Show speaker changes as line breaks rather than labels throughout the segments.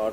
8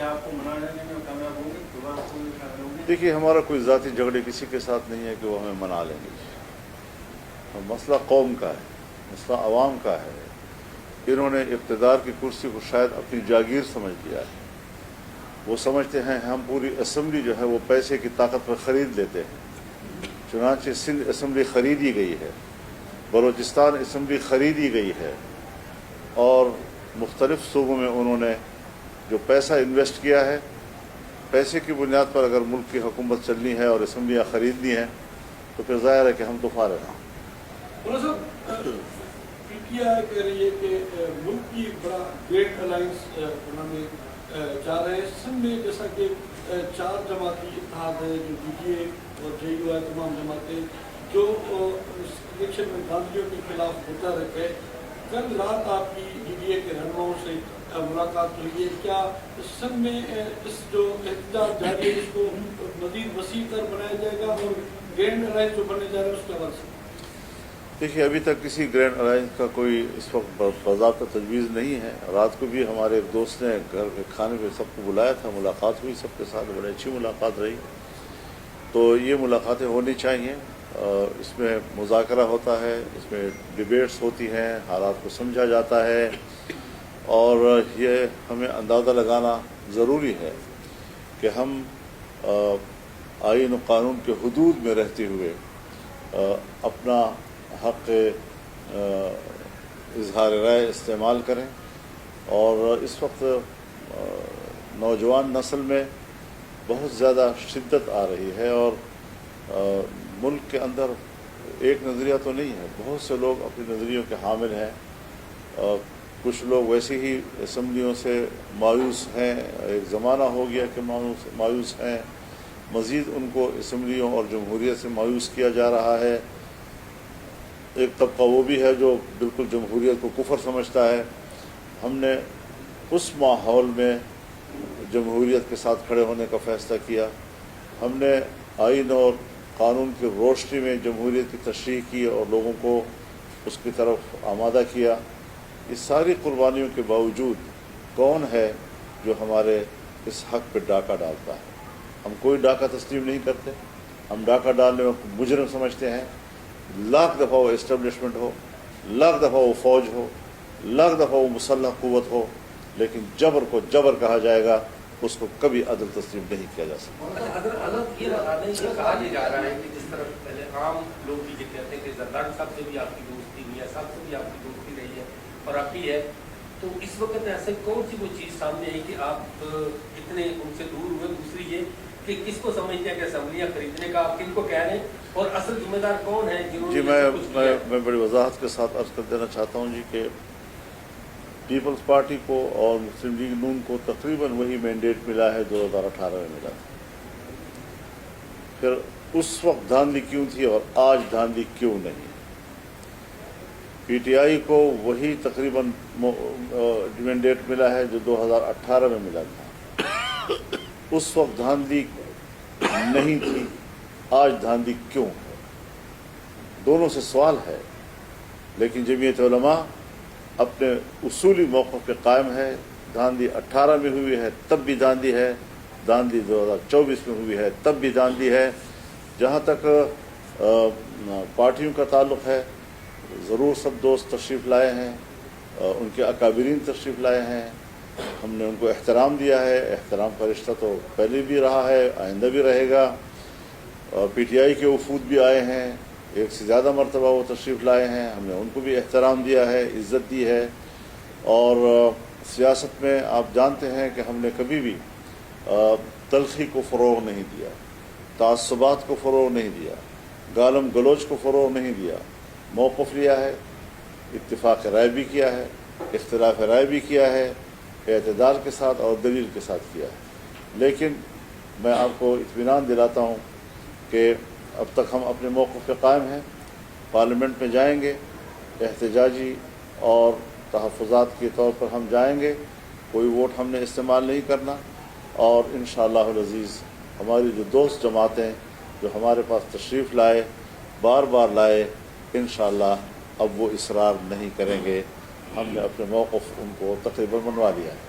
کیا آپ کو منانے میں کامیاب ہوں گے؟ دوبارہ آپ کو شامل ہوں گے؟
دیکھیے ہمارا کوئی ذاتی جھگڑے کسی کے ساتھ نہیں ہے کہ وہ ہمیں منا لیں گے. مسئلہ قوم کا ہے, مسئلہ عوام کا ہے. انہوں نے اقتدار کی کرسی کو شاید اپنی جاگیر سمجھ لیا ہے. وہ سمجھتے ہیں ہم پوری اسمبلی جو ہے وہ پیسے کی طاقت پر خرید لیتے ہیں. چنانچہ سندھ اسمبلی خریدی گئی ہے, بلوچستان اسمبلی خریدی گئی ہے, اور مختلف صوبوں میں انہوں نے جو پیسہ انویسٹ کیا ہے, پیسے کی بنیاد پر اگر ملک کی حکومت چلنی ہے اور اسمبلیاں خریدنی ہیں تو پھر ظاہر ہے کہ ہم تو فارغ ہیں.
پی ٹی آئی کہہ رہی ہے کہ ملک کی بڑا گریٹ الائنس بنانے چاہ رہے ہیں. سندھ میں جیسا کہ 4 جماعتی اتحاد ہے, جو پی ٹی اے اور جے یو ہے, تمام جماعتیں جو الیکشن میں گاندھیوں کے خلاف ہوتا رہتے ہیں. کل رات آپ کی ڈی ڈی اے کے رہنماؤں سے ملاقات ہوئی ہے. کیا سندھ میں اس جو احتجاج جاری ہے اس کو مزید وسیع تر بنایا جائے گا, اور گرینڈ الائنس جو بننے جا رہے ہیں اس کے حوالے سے؟
دیکھیے ابھی تک کسی گرینڈ الائنس کا کوئی اس وقت باضابطہ تجویز نہیں ہے. رات کو بھی ہمارے ایک دوست نے گھر کے کھانے پہ سب کو بلایا تھا, ملاقات ہوئی سب کے ساتھ, بڑی اچھی ملاقات رہی. تو یہ ملاقاتیں ہونی چاہیے. اس میں مذاکرہ ہوتا ہے, اس میں ڈیبیٹس ہوتی ہیں, حالات کو سمجھا جاتا ہے, اور یہ ہمیں اندازہ لگانا ضروری ہے کہ ہم آئین و قانون کے حدود میں رہتے ہوئے اپنا حق اظہار رائے استعمال کریں. اور اس وقت نوجوان نسل میں بہت زیادہ شدت آ رہی ہے, اور ملک کے اندر ایک نظریہ تو نہیں ہے, بہت سے لوگ اپنے نظریوں کے حامل ہیں. کچھ لوگ ویسے ہی اسمبلیوں سے مایوس ہیں, ایک زمانہ ہو گیا کہ مایوس ہیں, مزید ان کو اسمبلیوں اور جمہوریت سے مایوس کیا جا رہا ہے. ایک طبقہ وہ بھی ہے جو بالکل جمہوریت کو کفر سمجھتا ہے. ہم نے اس ماحول میں جمہوریت کے ساتھ کھڑے ہونے کا فیصلہ کیا. ہم نے آئین اور قانون کی روشنی میں جمہوریت کی تشریح کی اور لوگوں کو اس کی طرف آمادہ کیا. اس ساری قربانیوں کے باوجود کون ہے جو ہمارے اس حق پہ ڈاکہ ڈالتا ہے؟ ہم کوئی ڈاکہ تسلیم نہیں کرتے. ہم ڈاکہ ڈالنے میں مجرم سمجھتے ہیں. لاکھ دفعہ وہ اسٹیبلشمنٹ ہو, لاکھ دفعہ وہ فوج ہو, لاکھ دفعہ وہ مسلح قوت ہو, لیکن جبر کو جبر کہا جائے گا, اس کو کبھی عدل تسلیم نہیں کیا جا سکتا.
اگر الگ یہ بتا دیں, یہ کہا جا رہا ہے کہ جس طرح پہلے عام لوگ بھی یہ کہتے ہیں کہ زرداری صاحب سے بھی آپ کی دوستی, میاں صاحب سے بھی آپ کی دوستی رہی ہے اور آپ کی ہے, تو اس وقت ایسے کون سی وہ چیز سامنے آئی کہ آپ اتنے ان سے دور ہوئے؟ دوسری یہ کہ کس کو سمجھتے ہیں کہ اسمبلیاں خریدنے کا آپ کن کو کہہ رہے ہیں, اور اصل ذمہ دار کون ہے جنہوں نے
میں بڑی وضاحت کے ساتھ عرض کر دینا چاہتا ہوں جی کہ پیپلز پارٹی کو اور مسلم لیگ نون کو تقریباً وہی مینڈیٹ ملا ہے 2018 میں ملا تھا. پھر اس وقت دھاندلی کیوں تھی اور آج دھاندلی کیوں نہیں؟ پی ٹی آئی کو وہی تقریباً مینڈیٹ ملا ہے جو 2018 میں ملا تھا. اس وقت دھاندلی نہیں تھی, آج دھاندلی کیوں ہے؟ دونوں سے سوال ہے. لیکن جمعیت علماء اپنے اصولی موقف پہ قائم ہے. دھاندلی 18 میں ہوئی ہے تب بھی دھاندلی ہے, دھاندلی 2024 میں ہوئی ہے تب بھی دھاندلی ہے. جہاں تک پارٹیوں کا تعلق ہے, ضرور سب دوست تشریف لائے ہیں, ان کے اکابرین تشریف لائے ہیں, ہم نے ان کو احترام دیا ہے. احترام کا رشتہ تو پہلے بھی رہا ہے, آئندہ بھی رہے گا. اور پی ٹی آئی کے وفود بھی آئے ہیں, ایک سے زیادہ مرتبہ وہ تشریف لائے ہیں, ہم نے ان کو بھی احترام دیا ہے, عزت دی ہے. اور سیاست میں آپ جانتے ہیں کہ ہم نے کبھی بھی تلخی کو فروغ نہیں دیا, تعصبات کو فروغ نہیں دیا, گالم گلوچ کو فروغ نہیں دیا. موقف لیا ہے, اتفاق رائے بھی کیا ہے, اختلاف رائے بھی کیا ہے, اعتدال کے ساتھ اور دلیل کے ساتھ کیا ہے. لیکن میں آپ کو اطمینان دلاتا ہوں کہ اب تک ہم اپنے موقف پہ قائم ہیں. پارلیمنٹ میں جائیں گے, احتجاجی اور تحفظات کے طور پر ہم جائیں گے, کوئی ووٹ ہم نے استعمال نہیں کرنا. اور انشاءاللہ العزیز ہماری جو دوست جماعتیں جو ہمارے پاس تشریف لائے, بار بار لائے, انشاءاللہ اب وہ اصرار نہیں کریں گے. ہم نے اپنے موقف ان کو تقریباً منوا لیا ہے.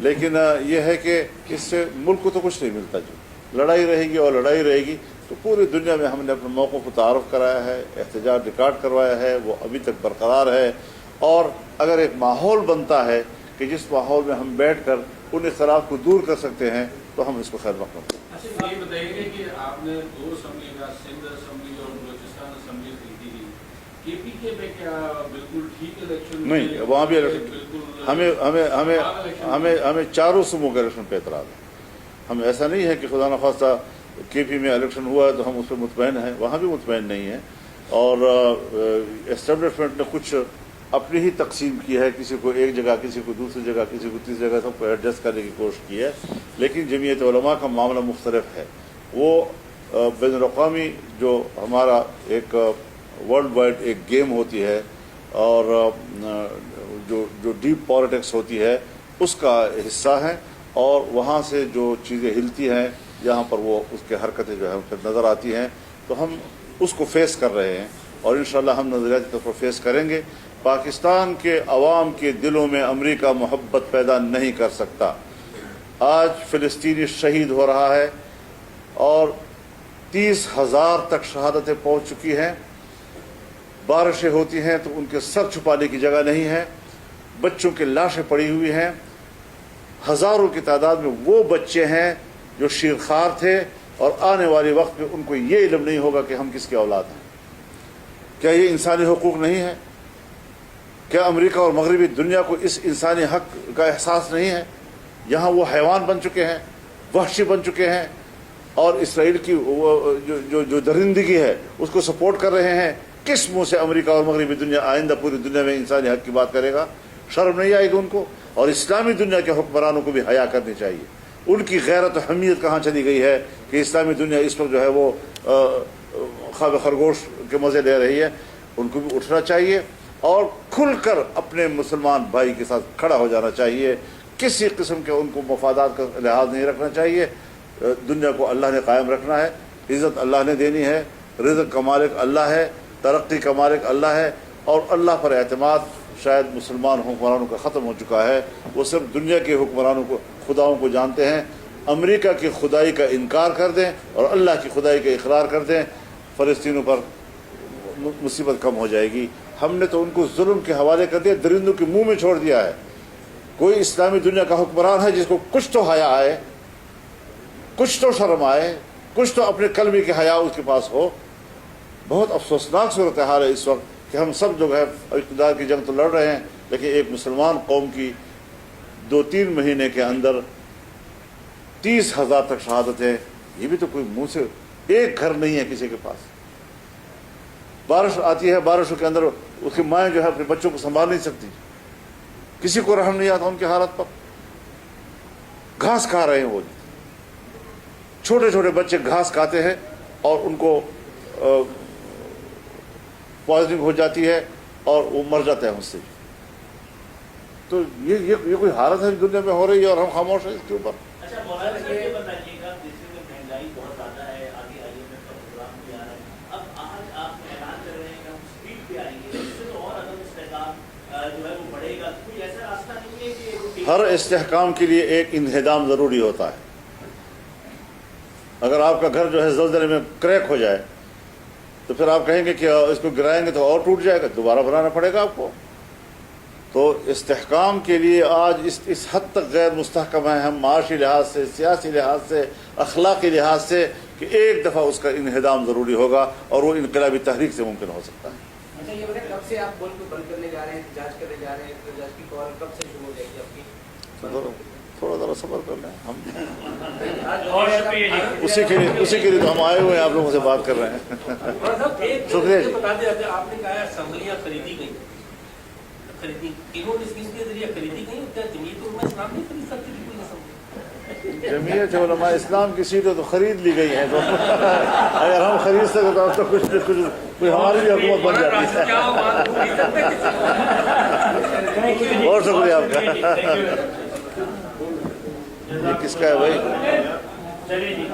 لیکن یہ ہے کہ اس سے ملک کو تو کچھ نہیں ملتا. جو لڑائی رہے گی اور لڑائی رہے گی تو پوری دنیا میں ہم نے اپنے موقعوں کو تعارف کرایا ہے, احتجاج ریکارڈ کروایا ہے, وہ ابھی تک برقرار ہے. اور اگر ایک ماحول بنتا ہے کہ جس ماحول میں ہم بیٹھ کر ان اختلاف کو دور کر سکتے ہیں تو ہم اس کو خیر مقدم کریں.
اچھا یہ بتائیے گا کہ آپ نے 2 اسمبلی کا سندھ اسمبلی اور بلوچستان اسمبلی خریدی تھی, کے پی کے میں کیا بالکل ٹھیک الیکشن
نہیں, وہاں بھی ہمیں چاروں صوبوں کے الیکشن پہ اعتراض ہے. ہم ایسا نہیں ہے کہ خدا نخواستہ کے پی میں الیکشن ہوا ہے تو ہم اس پہ مطمئن ہیں, وہاں بھی مطمئن نہیں ہیں. اور اسٹیبلشمنٹ نے کچھ اپنی ہی تقسیم کی ہے, کسی کو ایک جگہ, کسی کو دوسری جگہ, کسی کو تیسری جگہ, سب کو ایڈجسٹ کرنے کی کوشش کی ہے. لیکن جمعیت علماء کا معاملہ مختلف ہے. وہ بین الاقوامی جو ہمارا ایک ورلڈ وائڈ ایک گیم ہوتی ہے اور جو ڈیپ پالیٹکس ہوتی ہے اس کا حصہ ہے, اور وہاں سے جو چیزیں ہلتی ہیں جہاں پر وہ اس کے حرکتیں جو ہے پھر نظر آتی ہیں تو ہم اس کو فیس کر رہے ہیں, اور انشاءاللہ ہم نظریاتی طور پر فیس کریں گے. پاکستان کے عوام کے دلوں میں امریکہ محبت پیدا نہیں کر سکتا. آج فلسطینی شہید ہو رہا ہے اور 30,000 تک شہادتیں پہنچ چکی ہیں. بارشیں ہوتی ہیں تو ان کے سر چھپانے کی جگہ نہیں ہے, بچوں کی لاشیں پڑی ہوئی ہیں. ہزاروں کی تعداد میں وہ بچے ہیں جو شیرخوار تھے اور آنے والے وقت میں ان کو یہ علم نہیں ہوگا کہ ہم کس کی اولاد ہیں. کیا یہ انسانی حقوق نہیں ہے؟ کیا امریکہ اور مغربی دنیا کو اس انسانی حق کا احساس نہیں ہے؟ یہاں وہ حیوان بن چکے ہیں, وحشی بن چکے ہیں, اور اسرائیل کی جو درندگی ہے اس کو سپورٹ کر رہے ہیں. کس منہ سے امریکہ اور مغربی دنیا آئندہ پوری دنیا میں انسانی حق کی بات کرے گا؟ شرم نہیں آئے گی ان کو؟ اور اسلامی دنیا کے حکمرانوں کو بھی حیا کرنی چاہیے. ان کی غیرت و حمیت کہاں چلی گئی ہے کہ اسلامی دنیا اس وقت جو ہے وہ خواب خرگوش کے مزے لے رہی ہے؟ ان کو بھی اٹھنا چاہیے اور کھل کر اپنے مسلمان بھائی کے ساتھ کھڑا ہو جانا چاہیے. کسی قسم کے ان کو مفادات کا لحاظ نہیں رکھنا چاہیے. دنیا کو اللہ نے قائم رکھنا ہے, عزت اللہ نے دینی ہے, رزق کا مالک اللہ ہے, ترقی کا مالک اللہ ہے, اور اللہ پر اعتماد شاید مسلمان حکمرانوں کا ختم ہو چکا ہے. وہ صرف دنیا کے حکمرانوں کو, خداؤں کو جانتے ہیں. امریکہ کی خدائی کا انکار کر دیں اور اللہ کی خدائی کا اقرار کر دیں, فلسطینیوں پر مصیبت کم ہو جائے گی. ہم نے تو ان کو ظلم کے حوالے کر دیا, درندوں کے منہ میں چھوڑ دیا ہے. کوئی اسلامی دنیا کا حکمران ہے جس کو کچھ تو حیا آئے, کچھ تو شرم آئے, کچھ تو اپنے کلمے کی حیا اس کے پاس ہو. بہت افسوسناک صورتحال ہے اس وقت کہ ہم سب جو ہے اقتدار کی جنگ تو لڑ رہے ہیں, لیکن ایک مسلمان قوم کی 2-3 مہینے کے اندر 30,000 تک شہادتیں, یہ بھی تو کوئی منہ سے, ایک گھر نہیں ہے کسی کے پاس. بارش آتی ہے, بارشوں کے اندر اس کی مائیں جو ہے اپنے بچوں کو سنبھال نہیں سکتی, کسی کو رحم نہیں آتا ان کی حالت پر. گھاس کھا رہے ہیں وہ, چھوٹے چھوٹے بچے گھاس کھاتے ہیں اور ان کو پوائزننگ ہو جاتی ہے اور وہ مر جاتے ہیں اس سے. تو یہ کوئی حالت ہے دنیا میں ہو رہی ہے اور ہم خاموش ہیں اس کے اوپر.
اچھا مولانا یہ بتائیے گا, جس میں مہنگائی بہت زیادہ ہے, آگے IMF کا پروگرام بھی آ رہا ہے, اب آج آپ اعلان کر رہے ہیں کہ ہم اسپیڈ پہ آئیں گے, اس سے تو اور عدم استحکام جو ہے وہ بڑھے گا. کوئی ایسا راستہ نہیں ہے کہ
ہر استحکام کے لیے ایک انہدام ضروری ہوتا ہے. اگر آپ کا گھر جو ہے زلزلے میں کریک ہو جائے تو پھر آپ کہیں گے کہ اس کو گرائیں گے تو اور ٹوٹ جائے گا, دوبارہ بنانا پڑے گا آپ کو. تو استحکام کے لیے آج اس حد تک غیر مستحکم ہیں ہم, معاشی لحاظ سے, سیاسی لحاظ سے, اخلاقی لحاظ سے, کہ ایک دفعہ اس کا انہدام ضروری ہوگا اور وہ انقلابی تحریک سے ممکن ہو سکتا ہے.
اچھا یہ بتائیں کب سے آپ ملک کو بند کرنے جا رہے ہیں, احتجاج کرنے جا رہے ہیں, احتجاج کی کال کب سے شروع ہو جائے گی آپ کی؟
تھوڑا ذرا صبر کر لیں, ہم
اور شکریہ جی.
اسی کے لیے تو ہم آئے ہوئے ہیں, آپ لوگوں سے بات کر رہے ہیں. شکریہ جی.
بتا دیں, آپ نے کہا اسمبلیاں خریدی گئی, انہوں نے اسکیم کے ذریعے خریدی گئی, کیا جمعیت علماء اسلام نہیں خرید سکتی تھی کوئی اسمبلی؟
جمعیت علماء اسلام کی سیٹیں تو خرید لی گئی ہیں, تو اگر ہم خرید سکتے تو اب تو کچھ کوئی ہماری بھی حکومت بن جاتی ہے. بہت شکریہ آپ کا. یہ کس کا ہے بھائی؟
چلیے جی.